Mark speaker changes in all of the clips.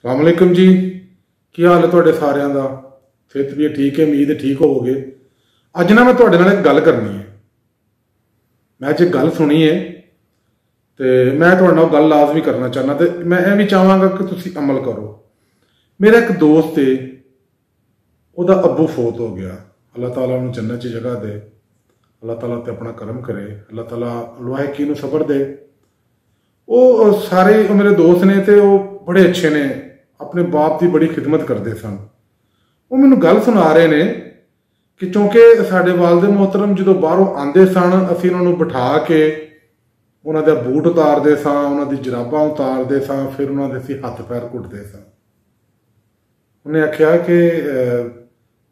Speaker 1: अस्सलाम वालेकुम जी, की हाल है तुहाडे सारिਆਂ ਦਾ। सेहत भी ठीक है, उम्मीद ठीक होवोगे। अज ना मैं तुहाडे नाल एक गल करनी है। मैं अज एक गल सुनी है तो मैं तुहाडे नाल गल लाजमी करना चाहना, तो मैं यह भी चाहांगा कि तुसीं अमल करो। मेरा एक दोस्त है, उहदा अब्बू फोत हो गया। अल्लाह ताला उन्हें जन्नत च जगह दे, अल्लाह ताला ते अपना करम करे, अल्लाह ताला लवाहिकी नूं सबर दे। वो सारे मेरे दोस्त ने तो बड़े अच्छे ने, अपने बाप की बड़ी खिदमत करते सन। वो मैनू गल सुना रहे ने कि चूंकि साडे वालिद मोहतरम जो बाहरों आते सन, असीं उन्होंने बिठा के उन्होंने बूट उतारते सां, उन्होंने जराबां उतारते सां, फिर उन्होंने असीं हथ पैर घुटते सां। उन्हें आख्या कि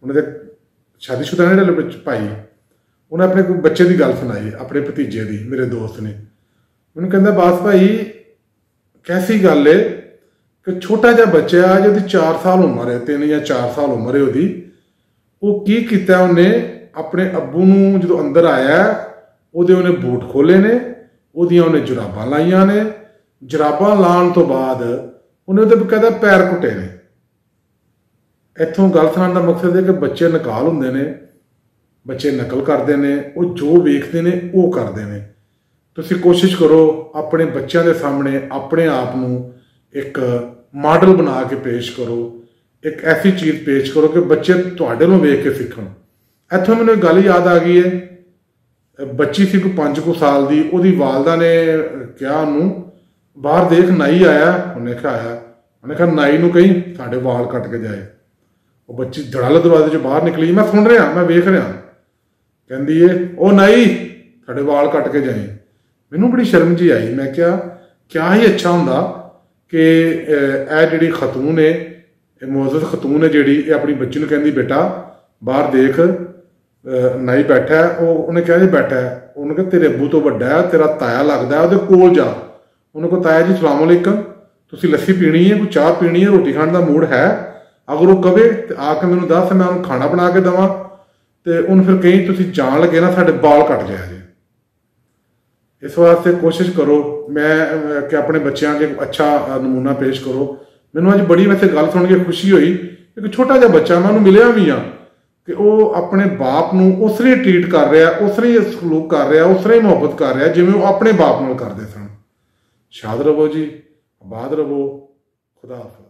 Speaker 1: उन्होंने शादीशुदा ने जिहड़े भाई, उन्हें अपने कोई बच्चे की गल सुनाई, अपने भतीजे की। मेरे दोस्त ने मैनूं कहंदा, बास भाई कैसी गल है कि छोटा जिहा बच्चा जो 4 साल उम्र है, 3 या 4 साल उम्र है उसकी, वो की कीता उन्हें अपने अब्बू नूं जो अंदर आया उहदे उन्हें बूट खोले ने, उहदियां उन्हें जुराबां लाइयां ने, जुराबां लाउण तो बाद उन्हें उहदे बकायदा पैर घुटे ने। इत्थों गल सुनाउण दा मकसद है कि बच्चे नकाल हुंदे ने, बच्चे नकल करते हैं, वो जो वेखते हैं वो करते हैं। तुसीं कोशिश करो अपने बच्चों के सामने अपने आप नूं एक मॉडल बना के पेश करो, एक ऐसी चीज़ पेश करो कि बच्चे तुहाडे नूं वेख के सीखण। इत्थों मैनूं एक गल याद आ गई है। बच्ची सी कोई 5 साल की, उहदी वालदा ने कहा उन्होंने, बाहर देख नाई आया। उन्हें कहा आया, उन्हें कहा नाई नूं कहीं साडे वाल कट के जाए। वो बच्ची धड़ाल दरवाजे चों बाहर निकली, मैं सुन रहा, मैं वेख रहा, कहती है ओ नाई साडे वाल कट के जाए। मैनू बड़ी शर्म जी आई। मैं क्या ही अच्छा हुंदा कि यह जिहड़ी खतून है, मुअज़्ज़ज़ खतून है जिहड़ी, अपनी बच्ची नूं कहंदी बेटा बाहर देख नाई बैठा है। वो उन्हें कहा जी बैठा है। उन्हें कहा तेरे अब्बू तो वड्डा है, तेरा ताया लगता है, उहदे कोल जा। उन्हें कहा ताया जी सलाम अलैकुम, तुसीं लस्सी पीनी है, कोई चाह पीनी है, रोटी खाने का मूड है? अगर वो कहे तो आके मैनूं दस, मैं उन्हें खाना बना के देवां। तो उन्हें फिर कहीं तुसीं जान लगे ना साडे बाल कट जाए जी। इस वास्ते कोशिश करो मैं कि अपने बच्चों के अच्छा नमूना पेश करो। मैनूं अज बड़ी वैसे गल सुन के खुशी हुई, एक छोटा जिहा बच्चा, मैं उन्होंने मिलिया भी हाँ, कि वो अपने बाप नूं उस तरह ट्रीट कर रहा, उस तरह सलूक कर रहा, उस तरह मुहब्बत कर रहा जिवें वो अपने बाप नाल करदे सन। शाद रवो जी, आबाद रवो, खुदा हाफिज़।